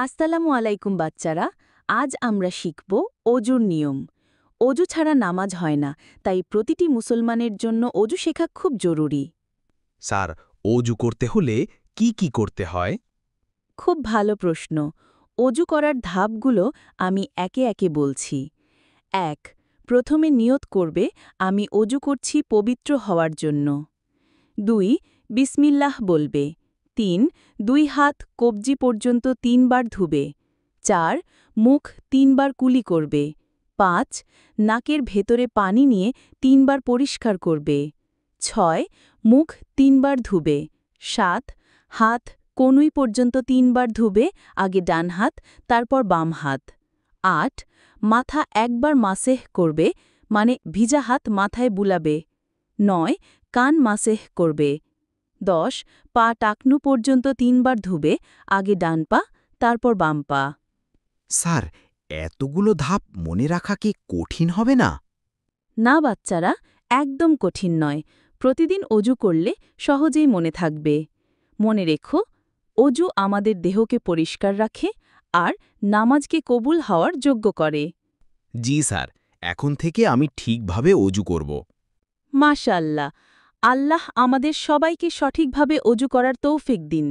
আসসালামু আলাইকুম বাচ্চারা। আজ আমরা শিখব অজুর নিয়ম। অজু ছাড়া নামাজ হয় না, তাই প্রতিটি মুসলমানের জন্য অজু শেখা খুব জরুরি। স্যার, অজু করতে হলে কি কি করতে হয়? খুব ভালো প্রশ্ন। অজু করার ধাপগুলো আমি একে একে বলছি। ১. প্রথমে নিয়ত করবে, আমি অজু করছি পবিত্র হওয়ার জন্য। ২. বিসমিল্লাহ বলবে। ৩. দুই হাত কবজি পর্যন্ত ৩ বার ধুবে। ৪. মুখ ৩ বার কুলি করবে। ৫. নাকের ভেতরে পানি নিয়ে ৩ বার পরিষ্কার করবে। ৬. মুখ ৩ বার ধুবে। ৭. হাত কনুই পর্যন্ত ৩ বার ধুবে, আগে ডান হাত, তারপর বাম হাত। ৮. মাথা একবার মাসেহ করবে, মানে ভিজা হাত মাথায় বুলাবে। ৯. কান মাসেহ করবে। ১০. পা টাকনু পর্যন্ত ৩ বার ধুবে, আগে ডান পা, তারপর বাম পা। স্যার, এতগুলো ধাপ মনে রাখা কি কঠিন হবে না? না বাচ্চারা, একদম কঠিন নয়। প্রতিদিন অজু করলে সহজেই মনে থাকবে। মনে রেখো, অজু আমাদের দেহকে পরিষ্কার রাখে আর নামাজকে কবুল হওয়ার যোগ্য করে। জি স্যার, এখন থেকে আমি ঠিকভাবে অজু করব। মাশাআল্লাহ, আল্লাহ আমাদের সবাইকে সঠিকভাবে অজু করার তৌফিক দিন।